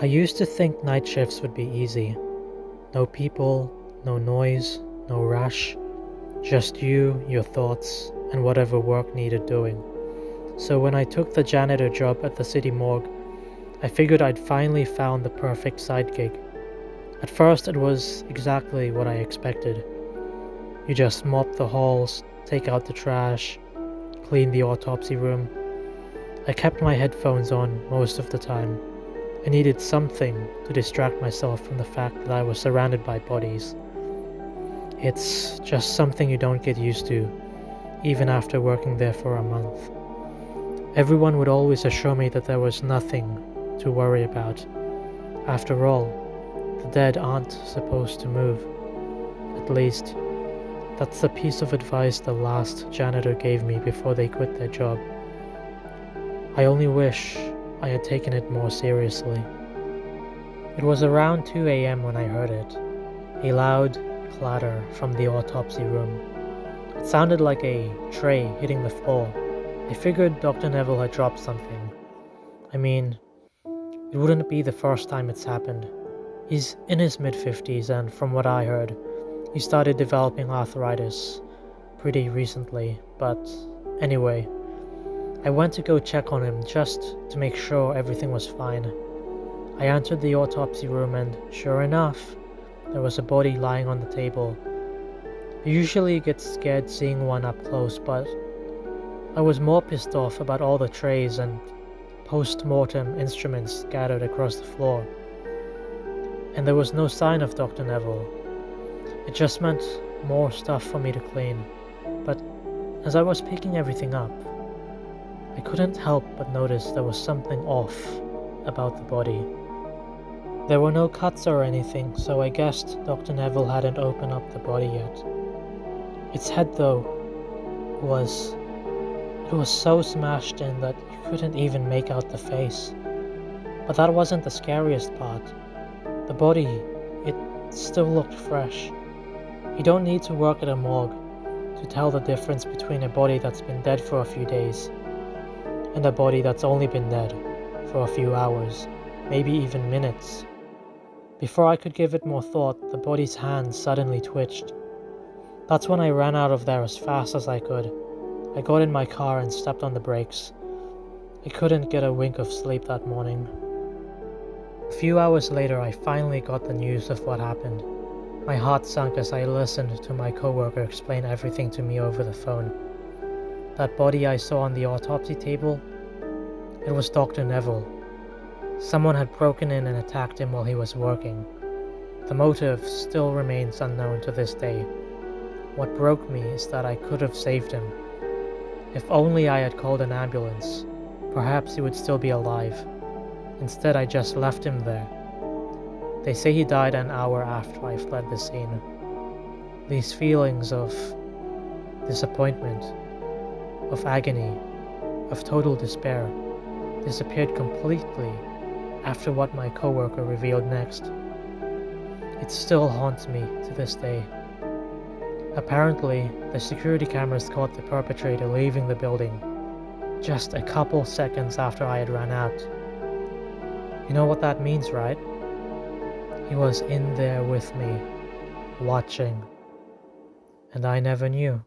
I used to think night shifts would be easy. No people, no noise, no rush. Just you, your thoughts, and whatever work needed doing. So when I took the janitor job at the city morgue, I figured I'd finally found the perfect side gig. At first it was exactly what I expected. You just mop the halls, take out the trash, clean the autopsy room. I kept my headphones on most of the time. I needed something to distract myself from the fact that I was surrounded by bodies. It's just something you don't get used to, even after working there for a month. Everyone would always assure me that there was nothing to worry about. After all, the dead aren't supposed to move. At least, that's the piece of advice the last janitor gave me before they quit their job. I only wish I had taken it more seriously. It was around 2 a.m. when I heard it, a loud clatter from the autopsy room. It sounded like a tray hitting the floor. I figured Dr. Neville had dropped something. I mean, it wouldn't be the first time it's happened. He's in his mid-50s, and from what I heard, he started developing arthritis pretty recently. But anyway, I went to go check on him just to make sure everything was fine. I entered the autopsy room and, sure enough, there was a body lying on the table. I usually get scared seeing one up close, but I was more pissed off about all the trays and post-mortem instruments scattered across the floor. And there was no sign of Dr. Neville. It just meant more stuff for me to clean. But as I was picking everything up, I couldn't help but notice there was something off about the body. There were no cuts or anything, so I guessed Dr. Neville hadn't opened up the body yet. Its head, though, was so smashed in that you couldn't even make out the face. But that wasn't the scariest part. The body, it still looked fresh. You don't need to work at a morgue to tell the difference between a body that's been dead for a few days and a body that's only been dead for a few hours, maybe even minutes. Before I could give it more thought, the body's hands suddenly twitched. That's when I ran out of there as fast as I could. I got in my car and stepped on the brakes. I couldn't get a wink of sleep that morning. A few hours later, I finally got the news of what happened. My heart sunk as I listened to my coworker explain everything to me over the phone. That body I saw on the autopsy table, it was Dr. Neville. Someone had broken in and attacked him while he was working. The motive still remains unknown to this day. What broke me is that I could have saved him. If only I had called an ambulance, perhaps he would still be alive. Instead, I just left him there. They say he died an hour after I fled the scene. These feelings of disappointment, of agony, of total despair disappeared completely after what my coworker revealed next. It still haunts me to this day. Apparently, the security cameras caught the perpetrator leaving the building just a couple seconds after I had run out. You know what that means, right? He was in there with me, watching, and I never knew.